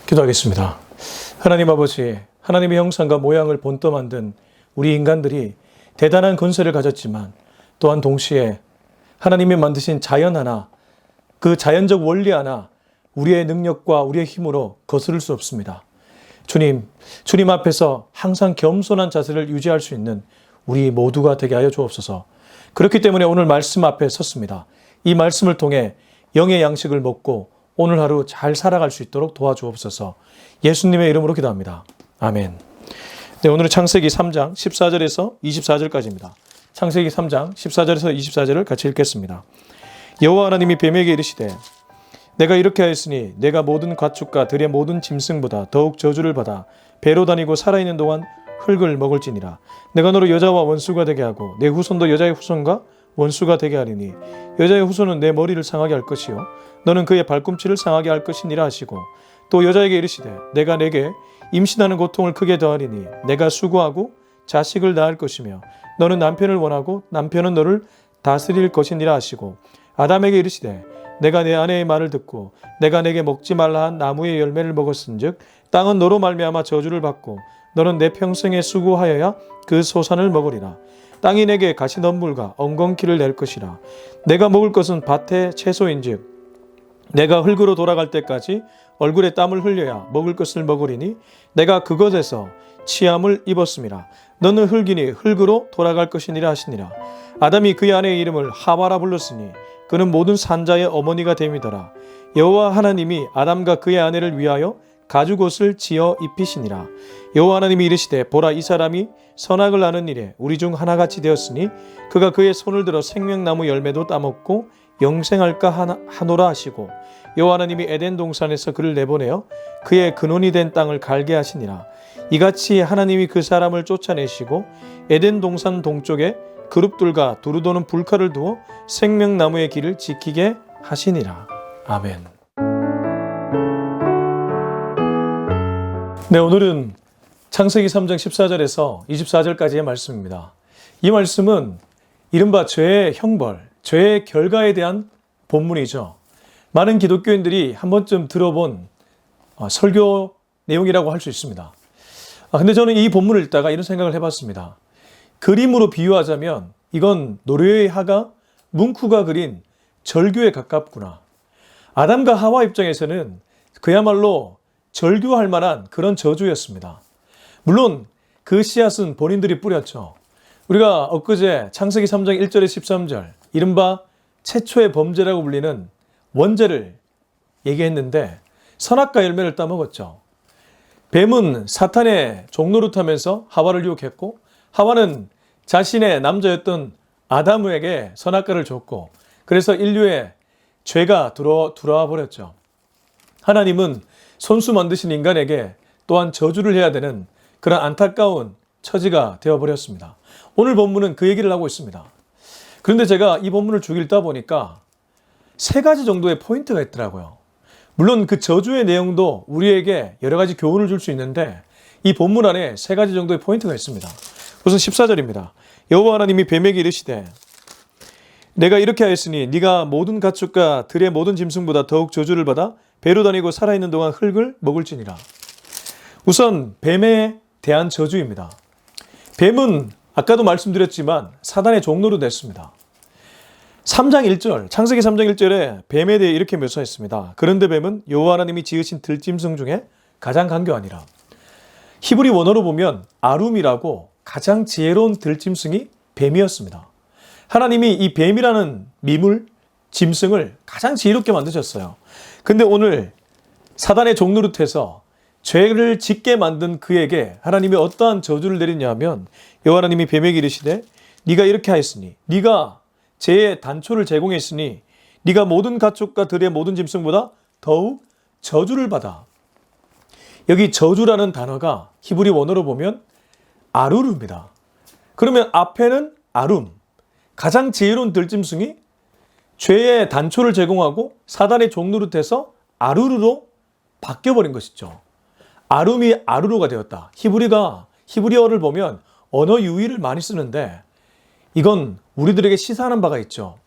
기도하겠습니다. 하나님 아버지, 하나님의 형상과 모양을 본떠 만든 우리 인간들이 대단한 권세를 가졌지만 또한 동시에 하나님이 만드신 자연 하나, 그 자연적 원리 하나 우리의 능력과 우리의 힘으로 거스를 수 없습니다. 주님 앞에서 항상 겸손한 자세를 유지할 수 있는 우리 모두가 되게 하여 주옵소서. 그렇기 때문에 오늘 말씀 앞에 섰습니다. 이 말씀을 통해 영의 양식을 먹고 오늘 하루 잘 살아갈 수 있도록 도와주옵소서. 예수님의 이름으로 기도합니다. 아멘. 네, 오늘은 창세기 3장 14절에서 24절까지입니다. 창세기 3장 14절에서 24절을 같이 읽겠습니다. 여호와 하나님이 뱀에게 이르시되 내가 이렇게 하였으니 내가 모든 가축과 들의 모든 짐승보다 더욱 저주를 받아 배로 다니고 살아있는 동안 흙을 먹을지니라. 내가 너를 여자와 원수가 되게 하고 내 후손도 여자의 후손과 원수가 되게 하리니 여자의 후손은 내 머리를 상하게 할 것이요 너는 그의 발꿈치를 상하게 할 것이니라 하시고 또 여자에게 이르시되 내가 내게 임신하는 고통을 크게 더하리니 내가 수고하고 자식을 낳을 것이며 너는 남편을 원하고 남편은 너를 다스릴 것이니라 하시고 아담에게 이르시되 내가 내 아내의 말을 듣고 내가 내게 먹지 말라 한 나무의 열매를 먹었은즉 땅은 너로 말미암아 저주를 받고 너는 내 평생에 수고하여야 그 소산을 먹으리라. 땅이 내게 가시덤불과 엉겅퀴를 낼 것이라. 내가 먹을 것은 밭의 채소인즉 내가 흙으로 돌아갈 때까지 얼굴에 땀을 흘려야 먹을 것을 먹으리니 내가 그것에서 치함을 입었음이라. 너는 흙이니 흙으로 돌아갈 것이니라 하시니라. 아담이 그의 아내의 이름을 하와라 불렀으니 그는 모든 산자의 어머니가 됨이더라. 여호와 하나님이 아담과 그의 아내를 위하여 가죽옷을 지어 입히시니라. 여호와 하나님이 이르시되 보라 이 사람이 선악을 아는 일에 우리 중 하나같이 되었으니 그가 그의 손을 들어 생명나무 열매도 따먹고 영생할까 하노라 하시고 여호와 하나님이 에덴 동산에서 그를 내보내어 그의 근원이 된 땅을 갈게 하시니라. 이같이 하나님이 그 사람을 쫓아내시고 에덴 동산 동쪽에 그룹들과 두루 도는 불칼을 두어 생명나무의 길을 지키게 하시니라. 아멘. 네, 오늘은 창세기 3장 14절에서 24절까지의 말씀입니다. 이 말씀은 이른바 죄의 형벌, 죄의 결과에 대한 본문이죠. 많은 기독교인들이 한 번쯤 들어본 설교 내용이라고 할 수 있습니다. 근데 저는 이 본문을 읽다가 이런 생각을 해봤습니다. 그림으로 비유하자면 이건 노르웨이 화가 뭉크가 그린 절규에 가깝구나. 아담과 하와 입장에서는 그야말로 절규할 만한 그런 저주였습니다. 물론 그 씨앗은 본인들이 뿌렸죠. 우리가 엊그제 창세기 3장 1절에 13절 이른바 최초의 범죄라고 불리는 원죄를 얘기했는데 선악과 열매를 따먹었죠. 뱀은 사탄의 종노릇하면서 하와를 유혹했고 하와는 자신의 남자였던 아담에게 선악과를 줬고 그래서 인류의 죄가 들어와 버렸죠. 하나님은 손수 만드신 인간에게 또한 저주를 해야 되는 그런 안타까운 처지가 되어버렸습니다. 오늘 본문은 그 얘기를 하고 있습니다. 그런데 제가 이 본문을 쭉 읽다 보니까 세 가지 정도의 포인트가 있더라고요. 물론 그 저주의 내용도 우리에게 여러 가지 교훈을 줄 수 있는데 이 본문 안에 세 가지 정도의 포인트가 있습니다. 우선 14절입니다. 여호와 하나님이 뱀에게 이르시되 내가 이렇게 하였으니 네가 모든 가축과 들의 모든 짐승보다 더욱 저주를 받아 배로 다니고 살아있는 동안 흙을 먹을지니라. 우선 뱀에 대한 저주입니다. 뱀은 아까도 말씀드렸지만 사단의 종로로 됐습니다. 3장 1절, 창세기 3장 1절에 뱀에 대해 이렇게 묘사했습니다. 그런데 뱀은 여호와 하나님이 지으신 들짐승 중에 가장 간교하니라. 히브리 원어로 보면 아룸이라고 가장 지혜로운 들짐승이 뱀이었습니다. 하나님이 이 뱀이라는 미물, 짐승을 가장 지혜롭게 만드셨어요. 근데 오늘 사단의 종노릇해서 죄를 짓게 만든 그에게 하나님이 어떠한 저주를 내리냐 하면 여호와 하나님이 뱀에게 이르시되 네가 이렇게 하였으니 네가 죄의 단초를 제공했으니 네가 모든 가축과 들의 모든 짐승보다 더욱 저주를 받아. 여기 저주라는 단어가 히브리 원어로 보면 아루르입니다. 그러면 앞에는 아룸, 가장 지혜로운 들짐승이 죄의 단초를 제공하고 사단의 종노릇해서 아루르로 바뀌어버린 것이죠. 아룸이 아루르가 되었다. 히브리어를 보면 언어 유희를 많이 쓰는데 이건 우리들에게 시사하는 바가 있죠.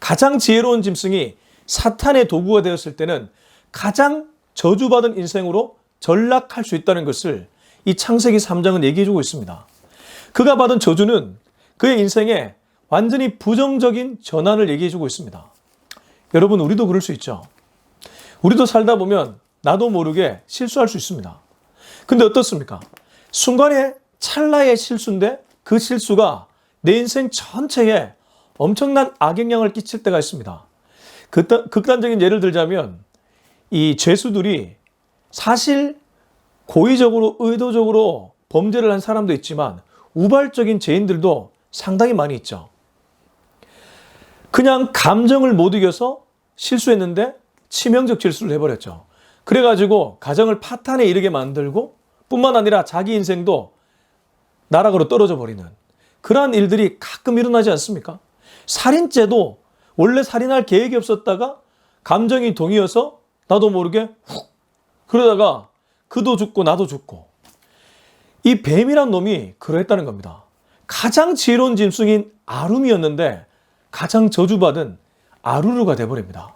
가장 지혜로운 짐승이 사탄의 도구가 되었을 때는 가장 저주받은 인생으로 전락할 수 있다는 것을 이 창세기 3장은 얘기해주고 있습니다. 그가 받은 저주는 그의 인생에 완전히 부정적인 전환을 얘기해주고 있습니다. 여러분, 우리도 그럴 수 있죠. 우리도 살다 보면 나도 모르게 실수할 수 있습니다. 근데 어떻습니까? 순간에 찰나의 실수인데 그 실수가 내 인생 전체에 엄청난 악영향을 끼칠 때가 있습니다. 극단적인 예를 들자면 이 죄수들이 사실 고의적으로 의도적으로 범죄를 한 사람도 있지만 우발적인 죄인들도 상당히 많이 있죠. 그냥 감정을 못 이겨서 실수했는데 치명적 실수를 해버렸죠. 그래가지고 가정을 파탄에 이르게 만들고 뿐만 아니라 자기 인생도 나락으로 떨어져 버리는 그러한 일들이 가끔 일어나지 않습니까? 살인죄도 원래 살인할 계획이 없었다가 감정이 동의어서 나도 모르게 훅 그러다가 그도 죽고 나도 죽고 이 뱀이란 놈이 그러했다는 겁니다. 가장 지혜로운 짐승인 아름이었는데 가장 저주받은 아루루가 돼버립니다.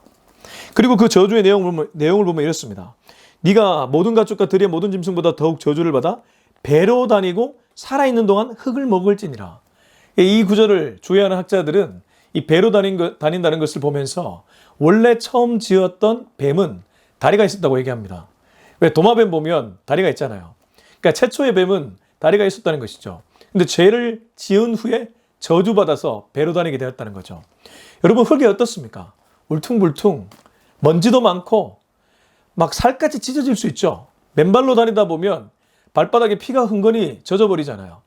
그리고 그 저주의 내용을 보면 이렇습니다. 네가 모든 가축과 들의 모든 짐승보다 더욱 저주를 받아 배로 다니고 살아있는 동안 흙을 먹을지니라. 이 구절을 조회하는 학자들은 이 배로 다닌다는 것을 보면서 원래 처음 지었던 뱀은 다리가 있었다고 얘기합니다. 왜 도마뱀 보면 다리가 있잖아요. 그러니까 최초의 뱀은 다리가 있었다는 것이죠. 근데 죄를 지은 후에 저주받아서 배로 다니게 되었다는 거죠. 여러분, 흙이 어떻습니까? 울퉁불퉁 먼지도 많고 막 살같이 찢어질 수 있죠. 맨발로 다니다 보면 발바닥에 피가 흥건히 젖어버리잖아요.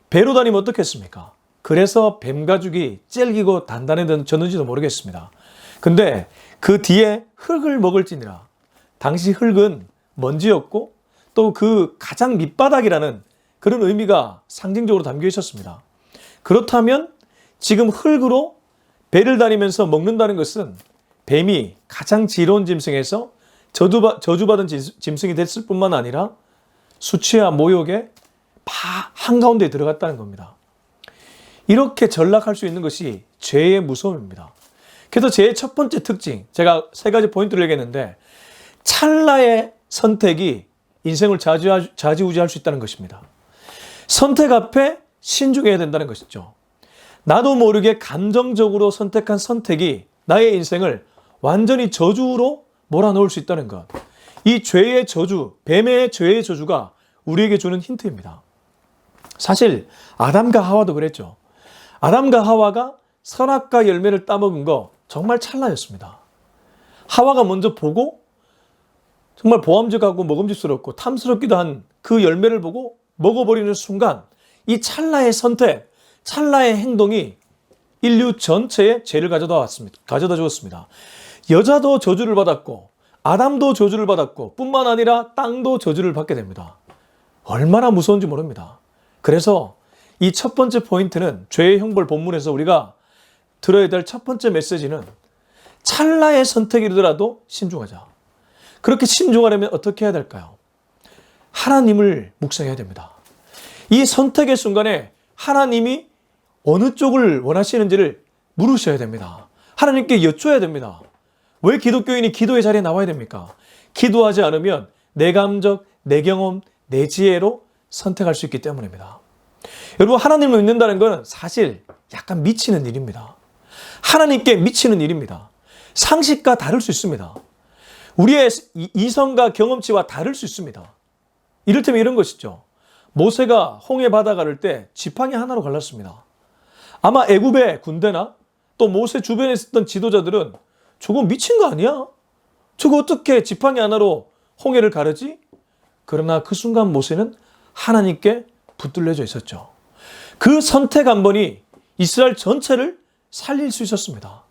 배로 다니면 어떻겠습니까? 그래서 뱀 가죽이 젤기고 단단해졌는지도 모르겠습니다. 근데 그 뒤에 흙을 먹을지니라. 당시 흙은 먼지였고 또 그 가장 밑바닥이라는 그런 의미가 상징적으로 담겨 있었습니다. 그렇다면 지금 흙으로 배를 다니면서 먹는다는 것은 뱀이 가장 지혜로운 짐승에서 저주받은 짐승이 됐을 뿐만 아니라 수치와 모욕의 한가운데에 들어갔다는 겁니다. 이렇게 전락할 수 있는 것이 죄의 무서움입니다. 그래서 죄의 첫 번째 특징, 제가 3가지 포인트를 얘기했는데 찰나의 선택이 인생을 좌지우지할 수 있다는 것입니다. 선택 앞에 신중해야 된다는 것이죠. 나도 모르게 감정적으로 선택한 선택이 나의 인생을 완전히 저주로 몰아넣을 수 있다는 것. 이 죄의 저주, 뱀의 죄의 저주가 우리에게 주는 힌트입니다. 사실 아담과 하와도 그랬죠. 아담과 하와가 선악과 열매를 따먹은 거 정말 찰나였습니다. 하와가 먼저 보고 정말 보암직하고 먹음직스럽고 탐스럽기도 한 그 열매를 보고 먹어버리는 순간 이 찰나의 선택, 찰나의 행동이 인류 전체에 죄를 가져다 주었습니다. 여자도 저주를 받았고 아담도 저주를 받았고 뿐만 아니라 땅도 저주를 받게 됩니다. 얼마나 무서운지 모릅니다. 그래서 이 첫 번째 포인트는 죄의 형벌 본문에서 우리가 들어야 될 첫 번째 메시지는 찰나의 선택이더라도 신중하자. 그렇게 신중하려면 어떻게 해야 될까요? 하나님을 묵상해야 됩니다. 이 선택의 순간에 하나님이 어느 쪽을 원하시는지를 물으셔야 됩니다. 하나님께 여쭤야 됩니다. 왜 기독교인이 기도의 자리에 나와야 됩니까? 기도하지 않으면 내 감정, 내 경험, 내 지혜로 선택할 수 있기 때문입니다. 여러분, 하나님을 믿는다는 것은 사실 약간 미치는 일입니다. 하나님께 미치는 일입니다. 상식과 다를 수 있습니다. 우리의 이성과 경험치와 다를 수 있습니다. 이를테면 이런 것이죠. 모세가 홍해 바다 가를 때 지팡이 하나로 갈랐습니다. 아마 애굽의 군대나 또 모세 주변에 있었던 지도자들은 저거 미친 거 아니야? 저거 어떻게 지팡이 하나로 홍해를 가르지? 그러나 그 순간 모세는 하나님께 붙들려져 있었죠. 그 선택 한 번이 이스라엘 전체를 살릴 수 있었습니다.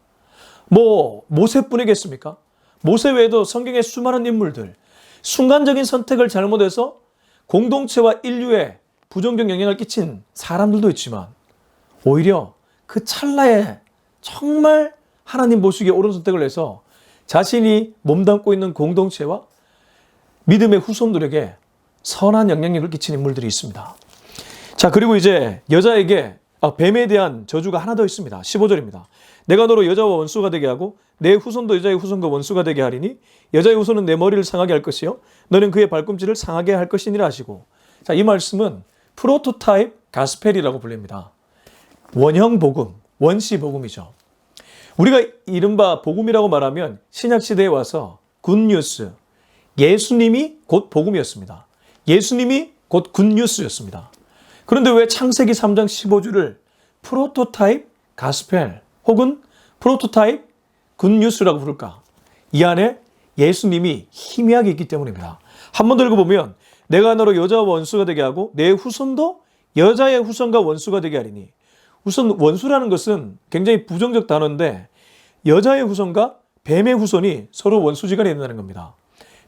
모세뿐이겠습니까? 모세 외에도 성경의 수많은 인물들, 순간적인 선택을 잘못해서 공동체와 인류에 부정적 영향을 끼친 사람들도 있지만 오히려 그 찰나에 정말 하나님 보시기에 옳은 선택을 해서 자신이 몸담고 있는 공동체와 믿음의 후손들에게 선한 영향력을 끼친 인물들이 있습니다. 자, 그리고 이제 여자에게 뱀에 대한 저주가 하나 더 있습니다. 15절입니다. 내가 너로 여자와 원수가 되게 하고 내 후손도 여자의 후손과 원수가 되게 하리니 여자의 후손은 내 머리를 상하게 할 것이요 너는 그의 발꿈치를 상하게 할 것이니라 하시고. 자, 이 말씀은 프로토타입 가스펠이라고 불립니다. 원형 복음, 원시 복음이죠. 우리가 이른바 복음이라고 말하면 신약 시대에 와서 굿뉴스, 예수님이 곧 복음이었습니다. 예수님이 곧 굿뉴스였습니다. 그런데 왜 창세기 3장 15주를 프로토타입 가스펠 혹은 프로토타입 굿뉴스라고 부를까? 이 안에 예수님이 희미하게 있기 때문입니다. 한 번 더 읽어보면 내가 너로 여자와 원수가 되게 하고 내 후손도 여자의 후손과 원수가 되게 하리니. 우선 원수라는 것은 굉장히 부정적 단어인데 여자의 후손과 뱀의 후손이 서로 원수지간이 된다는 겁니다.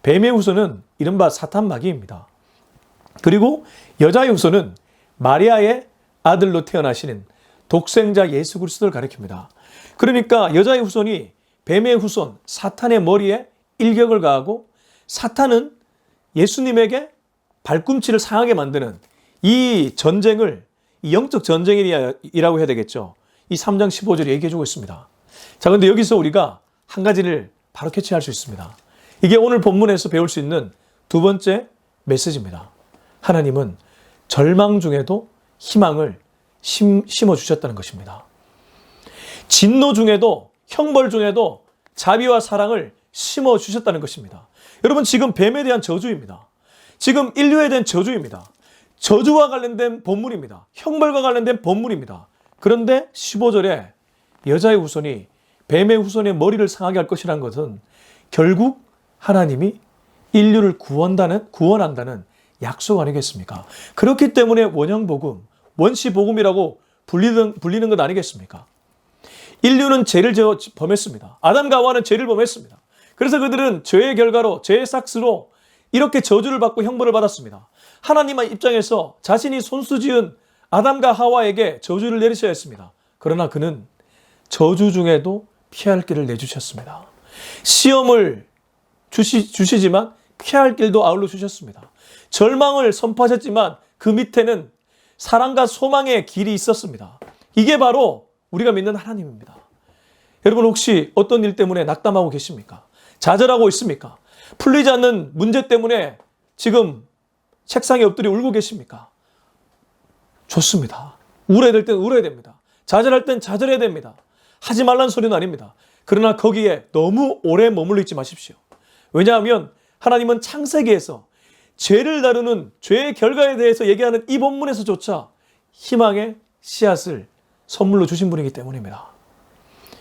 뱀의 후손은 이른바 사탄 마귀입니다. 그리고 여자의 후손은 마리아의 아들로 태어나시는 독생자 예수 그리스도를 가리킵니다. 그러니까 여자의 후손이 뱀의 후손 사탄의 머리에 일격을 가하고 사탄은 예수님에게 발꿈치를 상하게 만드는 이 전쟁을 이 영적 전쟁이라고 해야 되겠죠. 이 3장 15절에 얘기해주고 있습니다. 자, 그런데 여기서 우리가 한 가지를 바로 캐치할 수 있습니다. 이게 오늘 본문에서 배울 수 있는 두 번째 메시지입니다. 하나님은 절망 중에도 희망을 심어주셨다는 것입니다. 진노 중에도 형벌 중에도 자비와 사랑을 심어주셨다는 것입니다. 여러분, 지금 뱀에 대한 저주입니다. 지금 인류에 대한 저주입니다. 저주와 관련된 본문입니다. 형벌과 관련된 본문입니다. 그런데 15절에 여자의 후손이 뱀의 후손의 머리를 상하게 할 것이라는 것은 결국 하나님이 인류를 구원한다는 약속 아니겠습니까? 그렇기 때문에 원형복음, 원시복음이라고 불리는 것 아니겠습니까? 인류는 죄를 범했습니다. 아담과 하와는 죄를 범했습니다. 그래서 그들은 죄의 결과로, 죄의 삭스로 이렇게 저주를 받고 형벌을 받았습니다. 하나님의 입장에서 자신이 손수지은 아담과 하와에게 저주를 내리셔야 했습니다. 그러나 그는 저주 중에도 피할 길을 내주셨습니다. 시험을 주시지만 피할 길도 아울러 주셨습니다. 절망을 선포하셨지만 그 밑에는 사랑과 소망의 길이 있었습니다. 이게 바로 우리가 믿는 하나님입니다. 여러분, 혹시 어떤 일 때문에 낙담하고 계십니까? 좌절하고 있습니까? 풀리지 않는 문제 때문에 지금 책상에 엎드려 울고 계십니까? 좋습니다. 울어야 될 때는 울어야 됩니다. 좌절할 땐 좌절해야 됩니다. 하지 말라는 소리는 아닙니다. 그러나 거기에 너무 오래 머물러 있지 마십시오. 왜냐하면 하나님은 창세기에서 죄를 다루는 죄의 결과에 대해서 얘기하는 이 본문에서조차 희망의 씨앗을 선물로 주신 분이기 때문입니다.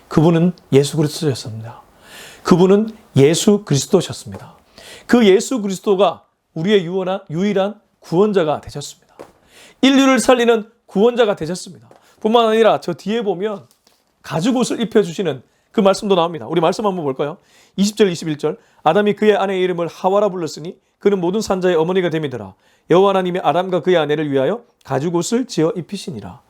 그분은 예수 그리스도였습니다. 그분은 예수 그리스도셨습니다. 그 예수 그리스도가 우리의 유일한 구원자가 되셨습니다. 인류를 살리는 구원자가 되셨습니다. 뿐만 아니라 저 뒤에 보면 가죽옷을 입혀주시는 그 말씀도 나옵니다. 우리 말씀 한번 볼까요? 20절 21절 아담이 그의 아내의 이름을 하와라 불렀으니 그는 모든 산자의 어머니가 됨이더라. 여호와 하나님이 아담과 그의 아내를 위하여 가죽옷을 지어 입히시니라.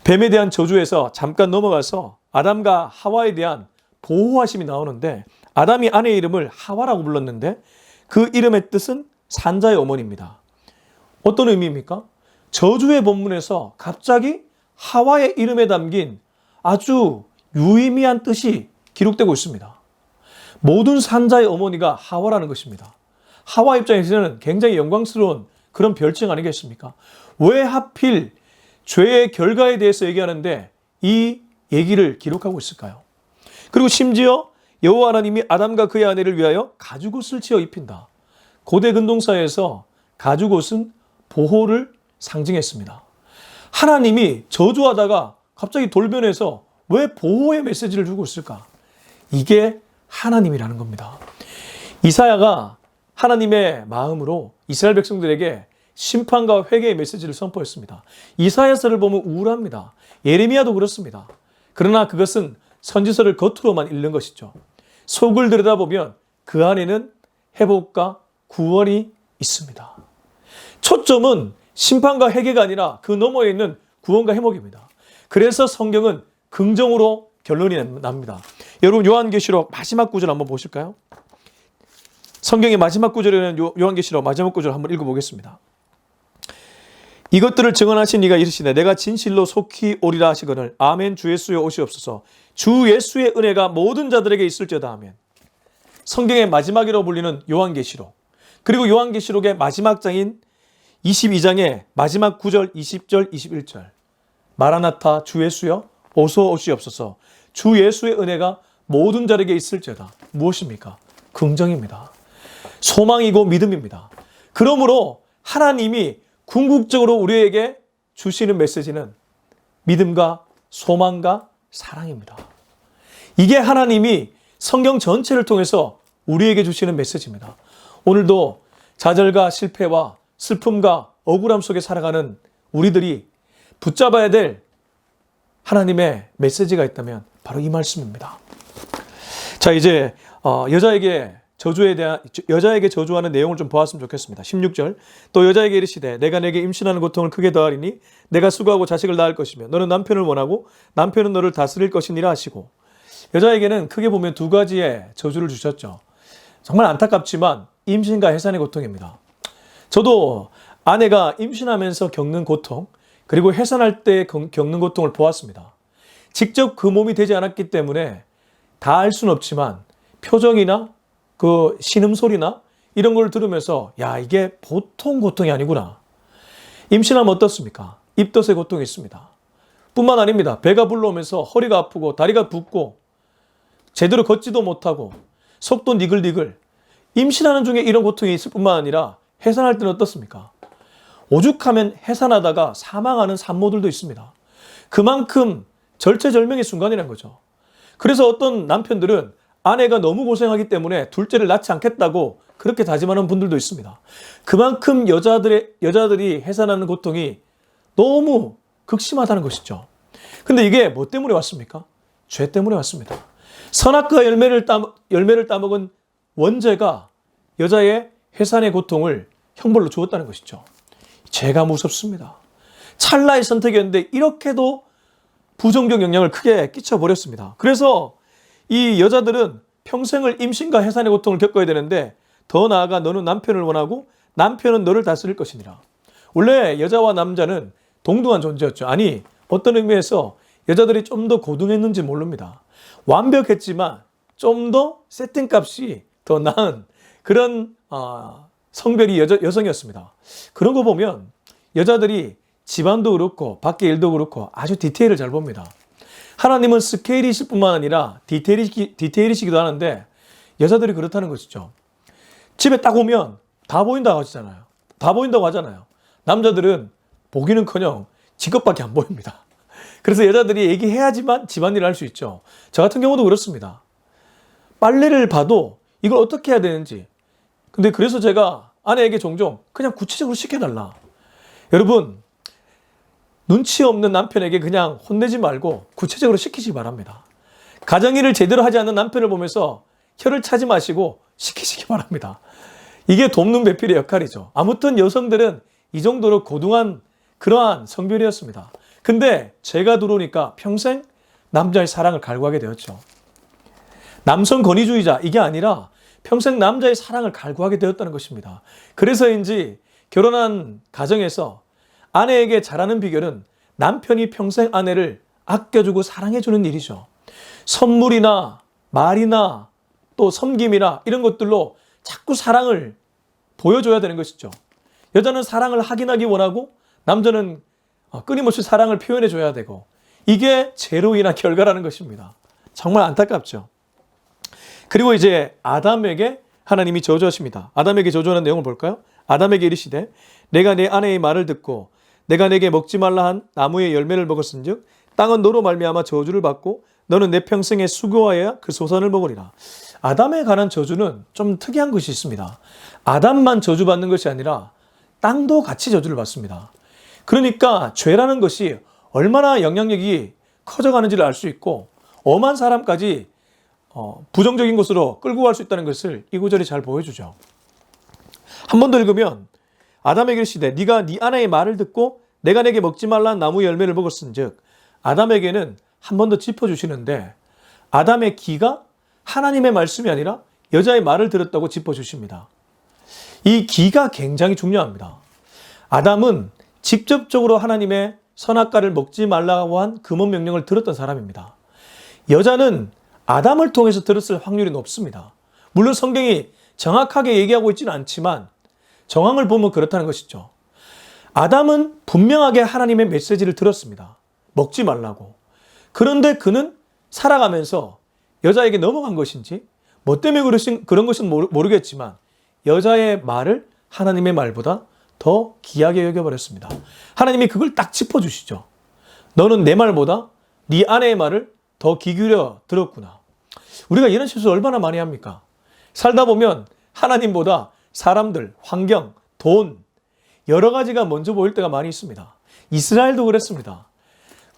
뱀에 대한 저주에서 잠깐 넘어가서 아담과 하와에 대한 보호하심이 나오는데 아담이 아내의 이름을 하와라고 불렀는데 그 이름의 뜻은 산자의 어머니입니다. 어떤 의미입니까? 저주의 본문에서 갑자기 하와의 이름에 담긴 아주 유의미한 뜻이 기록되고 있습니다. 모든 산자의 어머니가 하와라는 것입니다. 하와 입장에서는 굉장히 영광스러운 그런 별칭 아니겠습니까? 왜 하필 죄의 결과에 대해서 얘기하는데 이 얘기를 기록하고 있을까요? 그리고 심지어 여호와 하나님이 아담과 그의 아내를 위하여 가죽옷을 지어 입힌다. 고대 근동사에서 가죽옷은 보호를 상징했습니다. 하나님이 저주하다가 갑자기 돌변해서 왜 보호의 메시지를 주고 있을까? 이게 하나님이라는 겁니다. 이사야가 하나님의 마음으로 이스라엘 백성들에게 심판과 회개의 메시지를 선포했습니다. 이사야서를 보면 우울합니다. 예레미야도 그렇습니다. 그러나 그것은 선지서를 겉으로만 읽는 것이죠. 속을 들여다보면 그 안에는 회복과 구원이 있습니다. 초점은 심판과 회개가 아니라 그 너머에 있는 구원과 회복입니다. 그래서 성경은 긍정으로 결론이 납니다. 여러분, 요한계시록 마지막 구절 한번 보실까요? 성경의 마지막 구절에는 요한계시록 마지막 구절 한번 읽어보겠습니다. 이것들을 증언하신 이가 이르시되 내가 진실로 속히 오리라 하시거늘 아멘. 주 예수여 오시옵소서. 주 예수의 은혜가 모든 자들에게 있을지어다. 아멘. 성경의 마지막이라고 불리는 요한계시록, 그리고 요한계시록의 마지막 장인 22장의 마지막 9절, 20절, 21절. 마라나타 주 예수여 어서 오시옵소서. 주 예수의 은혜가 모든 자에게 있을지어다. 무엇입니까? 긍정입니다. 소망이고 믿음입니다. 그러므로 하나님이 궁극적으로 우리에게 주시는 메시지는 믿음과 소망과 사랑입니다. 이게 하나님이 성경 전체를 통해서 우리에게 주시는 메시지입니다. 오늘도 좌절과 실패와 슬픔과 억울함 속에 살아가는 우리들이 붙잡아야 될 하나님의 메시지가 있다면 바로 이 말씀입니다. 자, 이제 여자에게 저주하는 내용을 좀 보았으면 좋겠습니다. 16절. 또 여자에게 이르시되 내가 내게 임신하는 고통을 크게 더하리니 내가 수고하고 자식을 낳을 것이며 너는 남편을 원하고 남편은 너를 다스릴 것이니라 하시고, 여자에게는 크게 보면 두 가지의 저주를 주셨죠. 정말 안타깝지만 임신과 해산의 고통입니다. 저도 아내가 임신하면서 겪는 고통, 그리고 해산할 때 겪는 고통을 보았습니다. 직접 그 몸이 되지 않았기 때문에 다 알 수는 없지만 표정이나 그 신음소리나 이런 걸 들으면서 야, 이게 보통 고통이 아니구나. 임신하면 어떻습니까? 입덧의 고통이 있습니다. 뿐만 아닙니다. 배가 불러오면서 허리가 아프고 다리가 붓고 제대로 걷지도 못하고 속도 니글니글. 임신하는 중에 이런 고통이 있을 뿐만 아니라 해산할 때는 어떻습니까? 오죽하면 해산하다가 사망하는 산모들도 있습니다. 그만큼 절체절명의 순간이라는 거죠. 그래서 어떤 남편들은 아내가 너무 고생하기 때문에 둘째를 낳지 않겠다고 그렇게 다짐하는 분들도 있습니다. 그만큼 여자들이 해산하는 고통이 너무 극심하다는 것이죠. 근데 이게 뭐 때문에 왔습니까? 죄 때문에 왔습니다. 선악과 열매를 따먹은 원죄가 여자의 해산의 고통을 형벌로 주었다는 것이죠. 죄가 무섭습니다. 찰나의 선택이었는데 이렇게도 부정적 영향을 크게 끼쳐버렸습니다. 그래서 이 여자들은 평생을 임신과 해산의 고통을 겪어야 되는데, 더 나아가 너는 남편을 원하고 남편은 너를 다스릴 것이니라. 원래 여자와 남자는 동등한 존재였죠. 아니, 어떤 의미에서 여자들이 좀 더 고등했는지 모릅니다. 완벽했지만 좀 더 세팅값이 더 나은 그런 성별이 여성이었습니다. 그런 거 보면 여자들이 집안도 그렇고 밖의 일도 그렇고 아주 디테일을 잘 봅니다. 하나님은 스케일이실 뿐만 아니라 디테일이시기도 하는데 여자들이 그렇다는 것이죠. 집에 딱 오면 다 보인다고 하잖아요. 다 보인다고 하잖아요. 남자들은 보기는커녕 직업밖에 안 보입니다. 그래서 여자들이 얘기해야지만 집안일을 할 수 있죠. 저 같은 경우도 그렇습니다. 빨래를 봐도 이걸 어떻게 해야 되는지. 근데 그래서 제가 아내에게 종종 그냥 구체적으로 시켜달라. 여러분, 눈치 없는 남편에게 그냥 혼내지 말고 구체적으로 시키시기 바랍니다. 가정일을 제대로 하지 않는 남편을 보면서 혀를 차지 마시고 시키시기 바랍니다. 이게 돕는 배필의 역할이죠. 아무튼 여성들은 이 정도로 고등한 그러한 성별이었습니다. 근데 제가 들어오니까 평생 남자의 사랑을 갈구하게 되었죠. 남성 권위주의자 이게 아니라 평생 남자의 사랑을 갈구하게 되었다는 것입니다. 그래서인지 결혼한 가정에서 아내에게 잘하는 비결은 남편이 평생 아내를 아껴주고 사랑해주는 일이죠. 선물이나 말이나 또 섬김이나 이런 것들로 자꾸 사랑을 보여줘야 되는 것이죠. 여자는 사랑을 확인하기 원하고 남자는 끊임없이 사랑을 표현해줘야 되고, 이게 죄로 인한 결과라는 것입니다. 정말 안타깝죠. 그리고 이제 아담에게 하나님이 저주하십니다. 아담에게 저주하는 내용을 볼까요? 아담에게 이르시되 내가 내 아내의 말을 듣고 내가 내게 먹지 말라 한 나무의 열매를 먹었은즉 땅은 너로 말미암아 저주를 받고 너는 내 평생에 수고하여야 그 소산을 먹으리라. 아담에 관한 저주는 좀 특이한 것이 있습니다. 아담만 저주받는 것이 아니라 땅도 같이 저주를 받습니다. 그러니까 죄라는 것이 얼마나 영향력이 커져가는지를 알 수 있고 엄한 사람까지 부정적인 것으로 끌고 갈 수 있다는 것을 이 구절이 잘 보여주죠. 한 번 더 읽으면 아담에게 이르시되 네가 네 아내의 말을 듣고 내가 내게 먹지 말라 나무 열매를 먹었은즉, 아담에게는 한 번 더 짚어주시는데 아담의 기가 하나님의 말씀이 아니라 여자의 말을 들었다고 짚어주십니다. 이 기가 굉장히 중요합니다. 아담은 직접적으로 하나님의 선악과를 먹지 말라고 한 금원 명령을 들었던 사람입니다. 여자는 아담을 통해서 들었을 확률이 높습니다. 물론 성경이 정확하게 얘기하고 있지는 않지만 정황을 보면 그렇다는 것이죠. 아담은 분명하게 하나님의 메시지를 들었습니다. 먹지 말라고. 그런데 그는 살아가면서 여자에게 넘어간 것인지 뭐 때문에 그런 것은 모르겠지만 여자의 말을 하나님의 말보다 더 귀하게 여겨버렸습니다. 하나님이 그걸 딱 짚어주시죠. 너는 내 말보다 네 아내의 말을 더 귀 기울여 들었구나. 우리가 이런 실수 얼마나 많이 합니까? 살다 보면 하나님보다 사람들, 환경, 돈 여러 가지가 먼저 보일 때가 많이 있습니다. 이스라엘도 그랬습니다.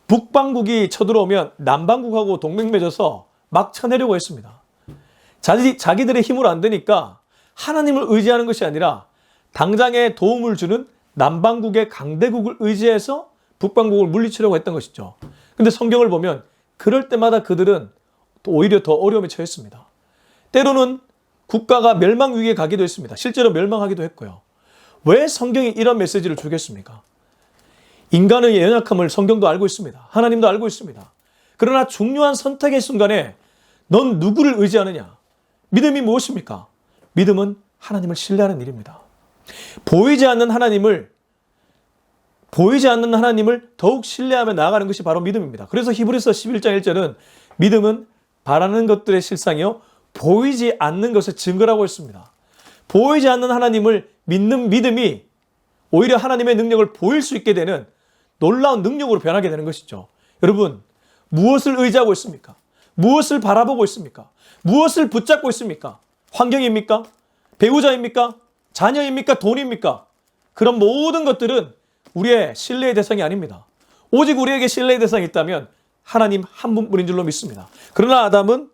북방국이 쳐들어오면 남방국하고 동맹 맺어서 막 쳐내려고 했습니다. 자기들의 힘으로 안 되니까 하나님을 의지하는 것이 아니라 당장에 도움을 주는 남방국의 강대국을 의지해서 북방국을 물리치려고 했던 것이죠. 근데 성경을 보면 그럴 때마다 그들은 오히려 더 어려움에 처했습니다. 때로는 국가가 멸망 위기에 가기도 했습니다. 실제로 멸망하기도 했고요. 왜 성경이 이런 메시지를 주겠습니까? 인간의 연약함을 성경도 알고 있습니다. 하나님도 알고 있습니다. 그러나 중요한 선택의 순간에 넌 누구를 의지하느냐? 믿음이 무엇입니까? 믿음은 하나님을 신뢰하는 일입니다. 보이지 않는 하나님을 더욱 신뢰하며 나아가는 것이 바로 믿음입니다. 그래서 히브리서 11장 1절은 믿음은 바라는 것들의 실상이요 보이지 않는 것의 증거라고 했습니다. 보이지 않는 하나님을 믿는 믿음이 오히려 하나님의 능력을 보일 수 있게 되는 놀라운 능력으로 변하게 되는 것이죠. 여러분, 무엇을 의지하고 있습니까? 무엇을 바라보고 있습니까? 무엇을 붙잡고 있습니까? 환경입니까? 배우자입니까? 자녀입니까? 돈입니까? 그런 모든 것들은 우리의 신뢰의 대상이 아닙니다. 오직 우리에게 신뢰의 대상이 있다면 하나님 한 분뿐인 줄로 믿습니다. 그러나 아담은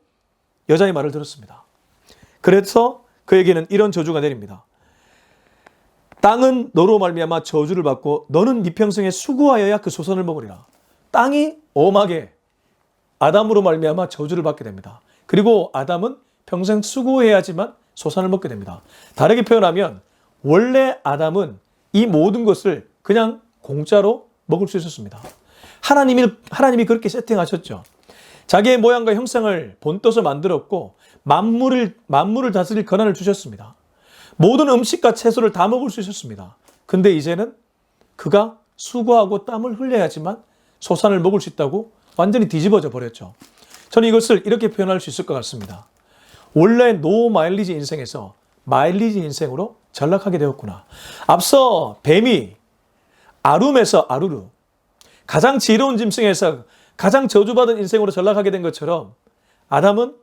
여자의 말을 들었습니다. 그래서 그에게는 이런 저주가 내립니다. 땅은 너로 말미암아 저주를 받고 너는 네 평생에 수고하여야 그 소산을 먹으리라. 땅이 엄하게 아담으로 말미암아 저주를 받게 됩니다. 그리고 아담은 평생 수고해야지만 소산을 먹게 됩니다. 다르게 표현하면 원래 아담은 이 모든 것을 그냥 공짜로 먹을 수 있었습니다. 하나님이 그렇게 세팅하셨죠. 자기의 모양과 형상을 본떠서 만들었고 만물을 다스릴 권한을 주셨습니다. 모든 음식과 채소를 다 먹을 수 있었습니다. 근데 이제는 그가 수고하고 땀을 흘려야지만 소산을 먹을 수 있다고 완전히 뒤집어져 버렸죠. 저는 이것을 이렇게 표현할 수 있을 것 같습니다. 원래 노 마일리지 인생에서 마일리지 인생으로 전락하게 되었구나. 앞서 뱀이 아룸에서 아루루, 가장 지혜로운 짐승에서 가장 저주받은 인생으로 전락하게 된 것처럼 아담은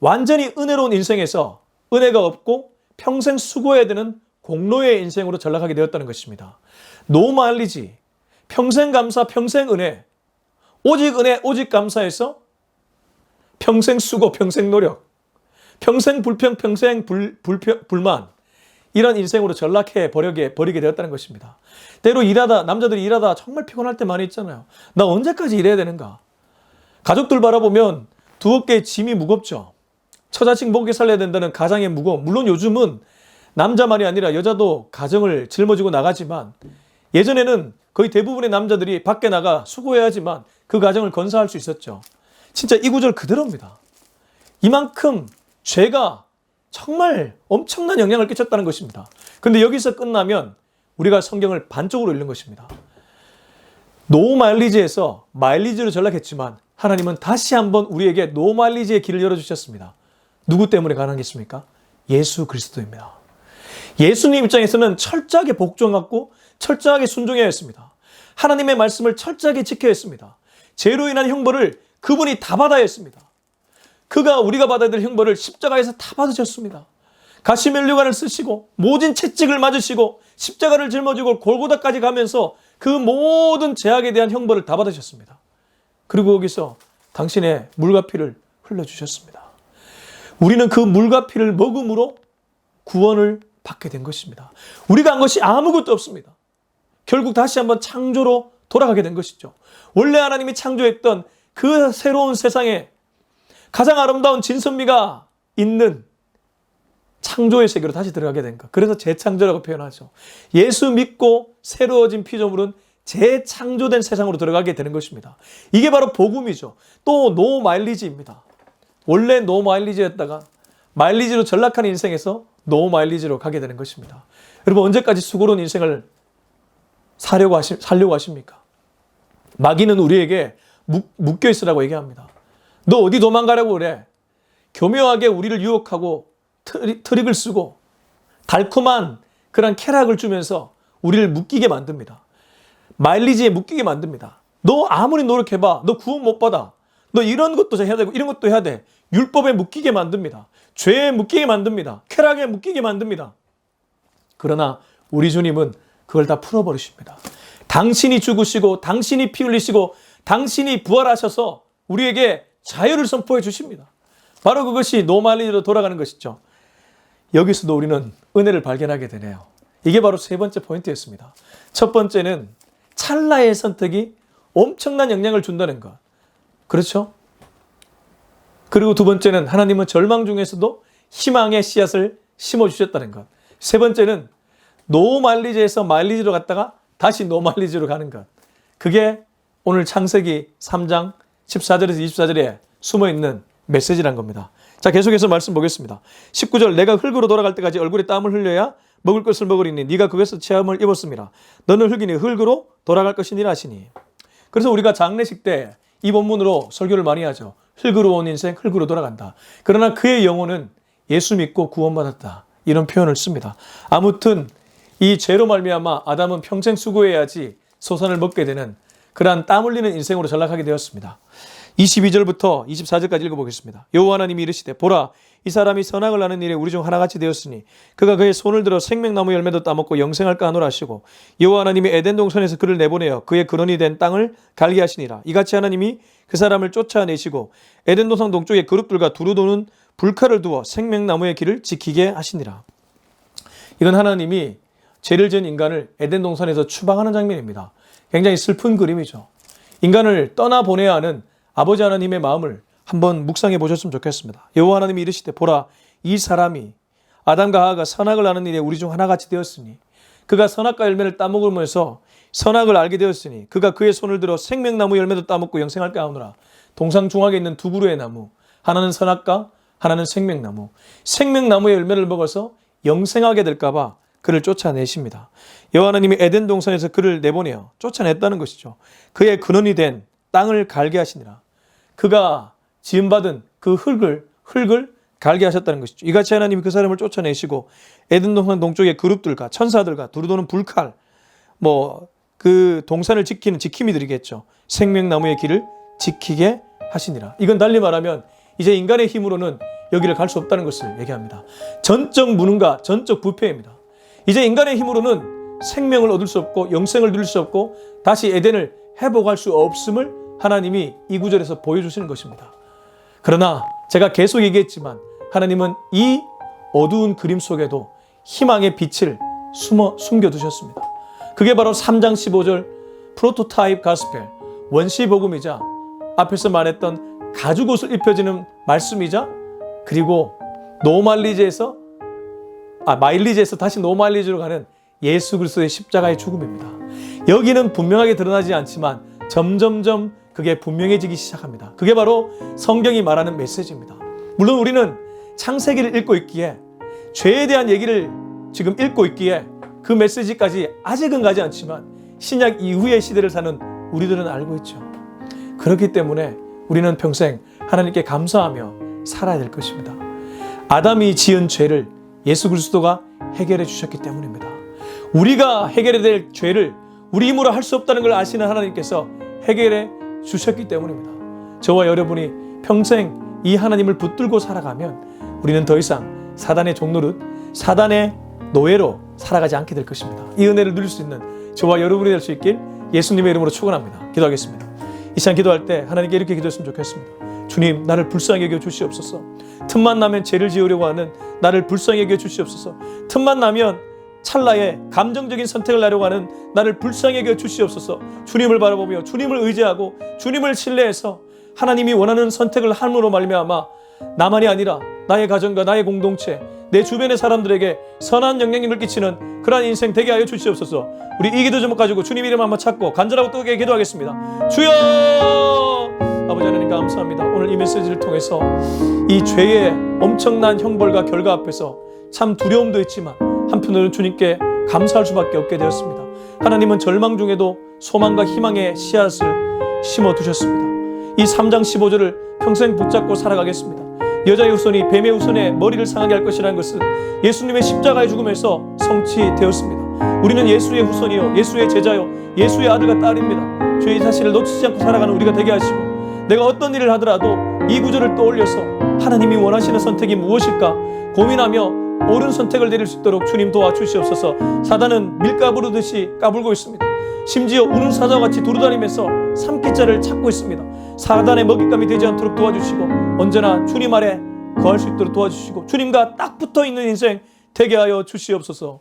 완전히 은혜로운 인생에서 은혜가 없고 평생 수고해야 되는 공로의 인생으로 전락하게 되었다는 것입니다. 노 마일리지, 평생 감사, 평생 은혜, 오직 은혜, 오직 감사해서 평생 수고, 평생 노력, 평생 불평, 평생 불만, 이런 인생으로 전락해 버리게 되었다는 것입니다. 때로 남자들이 일하다 정말 피곤할 때 많이 있잖아요. 나 언제까지 일해야 되는가? 가족들 바라보면 두 어깨에 짐이 무겁죠. 처자식 먹게 살려야 된다는 가장의 무거움. 물론 요즘은 남자만이 아니라 여자도 가정을 짊어지고 나가지만 예전에는 거의 대부분의 남자들이 밖에 나가 수고해야지만 그 가정을 건사할 수 있었죠. 진짜 이 구절 그대로입니다. 이만큼 죄가 정말 엄청난 영향을 끼쳤다는 것입니다. 근데 여기서 끝나면 우리가 성경을 반쪽으로 읽는 것입니다. 노 마일리지에서 마일리지로 전락했지만 하나님은 다시 한번 우리에게 노 마일리지의 길을 열어주셨습니다. 누구 때문에 가능했습니까? 예수 그리스도입니다. 예수님 입장에서는 철저하게 복종하고 철저하게 순종해야 했습니다. 하나님의 말씀을 철저하게 지켜야 했습니다. 죄로 인한 형벌을 그분이 다 받아야 했습니다. 그가 우리가 받아야 될 형벌을 십자가에서 다 받으셨습니다. 가시면류관을 쓰시고 모진 채찍을 맞으시고 십자가를 짊어지고 골고다까지 가면서 그 모든 죄악에 대한 형벌을 다 받으셨습니다. 그리고 거기서 당신의 물과 피를 흘려주셨습니다. 우리는 그 물과 피를 먹음으로 구원을 받게 된 것입니다. 우리가 한 것이 아무것도 없습니다. 결국 다시 한번 창조로 돌아가게 된 것이죠. 원래 하나님이 창조했던 그 새로운 세상에 가장 아름다운 진선미가 있는 창조의 세계로 다시 들어가게 된 것. 그래서 재창조라고 표현하죠. 예수 믿고 새로워진 피조물은 재창조된 세상으로 들어가게 되는 것입니다. 이게 바로 복음이죠. 또 노 마일리지입니다. 원래 노 마일리지였다가 마일리지로 전락한 인생에서 노 마일리지로 가게 되는 것입니다. 여러분, 언제까지 수고로운 인생을 살려고 하십니까? 마귀는 우리에게 묶여 있으라고 얘기합니다. 너 어디 도망가려고 그래? 교묘하게 우리를 유혹하고 트릭을 쓰고 달콤한 그런 쾌락을 주면서 우리를 묶이게 만듭니다. 마일리지에 묶이게 만듭니다. 너 아무리 노력해봐. 너 구원 못 받아. 너 이런 것도 해야 되고 이런 것도 해야 돼. 율법에 묶이게 만듭니다. 죄에 묶이게 만듭니다. 쾌락에 묶이게 만듭니다. 그러나 우리 주님은 그걸 다 풀어버리십니다. 당신이 죽으시고 당신이 피 흘리시고 당신이 부활하셔서 우리에게 자유를 선포해 주십니다. 바로 그것이 노말리지로 돌아가는 것이죠. 여기서도 우리는 은혜를 발견하게 되네요. 이게 바로 세 번째 포인트였습니다. 첫 번째는 찰나의 선택이 엄청난 영향을 준다는 것. 그렇죠? 그리고 두 번째는 하나님은 절망 중에서도 희망의 씨앗을 심어주셨다는 것. 세 번째는 노말리지에서 마일리지로 갔다가 다시 노말리지로 가는 것. 그게 오늘 창세기 3장 14절에서 24절에 숨어있는 메시지란 겁니다. 자, 계속해서 말씀 보겠습니다. 19절, 내가 흙으로 돌아갈 때까지 얼굴에 땀을 흘려야 먹을 것을 먹으리니 네가 그것에서 체험을 입었습니다. 너는 흙이니 흙으로 돌아갈 것이니라 하시니. 그래서 우리가 장례식 때 이 본문으로 설교를 많이 하죠. 흙으로 온 인생 흙으로 돌아간다. 그러나 그의 영혼은 예수 믿고 구원받았다. 이런 표현을 씁니다. 아무튼 이 죄로 말미암아 아담은 평생 수고해야지 소산을 먹게 되는 그러한 땀 흘리는 인생으로 전락하게 되었습니다. 22절부터 24절까지 읽어보겠습니다. 여호와 하나님이 이르시되 보라 이 사람이 선악을 하는 일에 우리 중 하나같이 되었으니 그가 그의 손을 들어 생명나무 열매도 따먹고 영생할까 하노라 하시고 여호와 하나님이 에덴 동산에서 그를 내보내어 그의 근원이 된 땅을 갈게 하시니라. 이같이 하나님이 그 사람을 쫓아내시고 에덴 동산 동쪽에 그룹들과 두루 도는 불칼을 두어 생명나무의 길을 지키게 하시니라. 이건 하나님이 죄를 지은 인간을 에덴 동산에서 추방하는 장면입니다. 굉장히 슬픈 그림이죠. 인간을 떠나보내야 하는 아버지 하나님의 마음을 한번 묵상해 보셨으면 좋겠습니다. 여호와 하나님이 이르시되 보라 이 사람이 아담과 하와가 선악을 하는 일에 우리 중 하나같이 되었으니 그가 선악과 열매를 따먹으면서 선악을 알게 되었으니 그가 그의 손을 들어 생명나무 열매도 따먹고 영생할까 하노라. 동상 중앙에 있는 두 그루의 나무, 하나는 선악과 하나는 생명나무. 생명나무의 열매를 먹어서 영생하게 될까 봐 그를 쫓아내십니다. 여호와 하나님이 에덴 동산에서 그를 내보내어 쫓아냈다는 것이죠. 그의 근원이 된 땅을 갈게 하시니라. 그가 지음받은 그 흙을 갈게 하셨다는 것이죠. 이같이 하나님이 그 사람을 쫓아내시고 에덴 동산 동쪽의 그룹들과 천사들과 두루도는 불칼, 그 동산을 지키는 지킴이들이겠죠. 생명나무의 길을 지키게 하시니라. 이건 달리 말하면 이제 인간의 힘으로는 여기를 갈 수 없다는 것을 얘기합니다. 전적 무능과 전적 부패입니다. 이제 인간의 힘으로는 생명을 얻을 수 없고 영생을 누릴 수 없고 다시 에덴을 회복할 수 없음을 하나님이 이 구절에서 보여주시는 것입니다. 그러나 제가 계속 얘기했지만 하나님은 이 어두운 그림 속에도 희망의 빛을 숨겨두셨습니다. 그게 바로 3장 15절 프로토타입 가스펠, 원시복음이자 앞에서 말했던 가죽옷을 입혀지는 말씀이자 그리고 마일리지에서 다시 노마일리지로 가는 예수 그리스도의 십자가의 죽음입니다. 여기는 분명하게 드러나지 않지만 점점점 그게 분명해지기 시작합니다. 그게 바로 성경이 말하는 메시지입니다. 물론 우리는 창세기를 읽고 있기에 죄에 대한 얘기를 지금 읽고 있기에 그 메시지까지 아직은 가지 않지만 신약 이후의 시대를 사는 우리들은 알고 있죠. 그렇기 때문에 우리는 평생 하나님께 감사하며 살아야 될 것입니다. 아담이 지은 죄를 예수 그리스도가 해결해 주셨기 때문입니다. 우리가 해결해야 될 죄를 우리 힘으로 할 수 없다는 걸 아시는 하나님께서 해결해 주셨기 때문입니다. 저와 여러분이 평생 이 하나님을 붙들고 살아가면 우리는 더 이상 사단의 종노릇, 사단의 노예로 살아가지 않게 될 것입니다. 이 은혜를 누릴 수 있는 저와 여러분이 될 수 있길 예수님의 이름으로 축원합니다. 기도하겠습니다. 이 시간 기도할 때 하나님께 이렇게 기도했으면 좋겠습니다. 주님, 나를 불쌍히 여겨 주시옵소서. 틈만 나면 죄를 지으려고 하는 나를 불쌍히 여겨 주시옵소서. 틈만 나면 찰나에 감정적인 선택을 하려고 하는 나를 불쌍히 여겨 주시옵소서. 주님을 바라보며 주님을 의지하고 주님을 신뢰해서 하나님이 원하는 선택을 함으로 말미암아 나만이 아니라 나의 가정과 나의 공동체, 내 주변의 사람들에게 선한 영향력을 끼치는 그러한 인생 되게 하여 주시옵소서. 우리 이 기도 제목 가지고 주님 이름 한번 찾고 간절하고 뜨겁게 기도하겠습니다. 주여! 아버지 하나님 감사합니다. 오늘 이 메시지를 통해서 이 죄의 엄청난 형벌과 결과 앞에서 참 두려움도 있지만 한편으로는 주님께 감사할 수밖에 없게 되었습니다. 하나님은 절망 중에도 소망과 희망의 씨앗을 심어두셨습니다. 이 3장 15절을 평생 붙잡고 살아가겠습니다. 여자의 후손이 뱀의 후손의 머리를 상하게 할 것이라는 것은 예수님의 십자가의 죽음에서 성취되었습니다. 우리는 예수의 후손이요, 예수의 제자요, 예수의 아들과 딸입니다. 주의 자신을 놓치지 않고 살아가는 우리가 되게 하시고, 내가 어떤 일을 하더라도 이 구절을 떠올려서 하나님이 원하시는 선택이 무엇일까 고민하며 옳은 선택을 내릴 수 있도록 주님 도와주시옵소서. 사단은 밀가부르듯이 까불고 있습니다. 심지어 우는 사자와 같이 두루다니면서 삼키자를 찾고 있습니다. 사단의 먹잇감이 되지 않도록 도와주시고 언제나 주님 아래 거할 수 있도록 도와주시고 주님과 딱 붙어있는 인생 되게 하여 주시옵소서.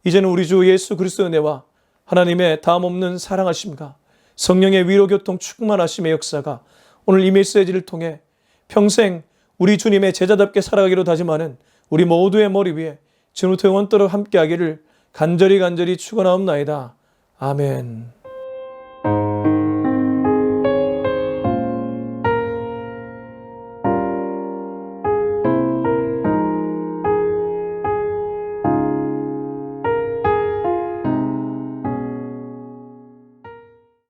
이제는 우리 주 예수 그리스도의 은혜와 하나님의 다함없는 사랑하심과 성령의 위로교통 충만하심의 역사가 오늘 이 메시지를 통해 평생 우리 주님의 제자답게 살아가기로 다짐하는 우리 모두의 머리 위에 지금부터 영원토록 함께하기를 간절히 축원하옵나이다. 아멘.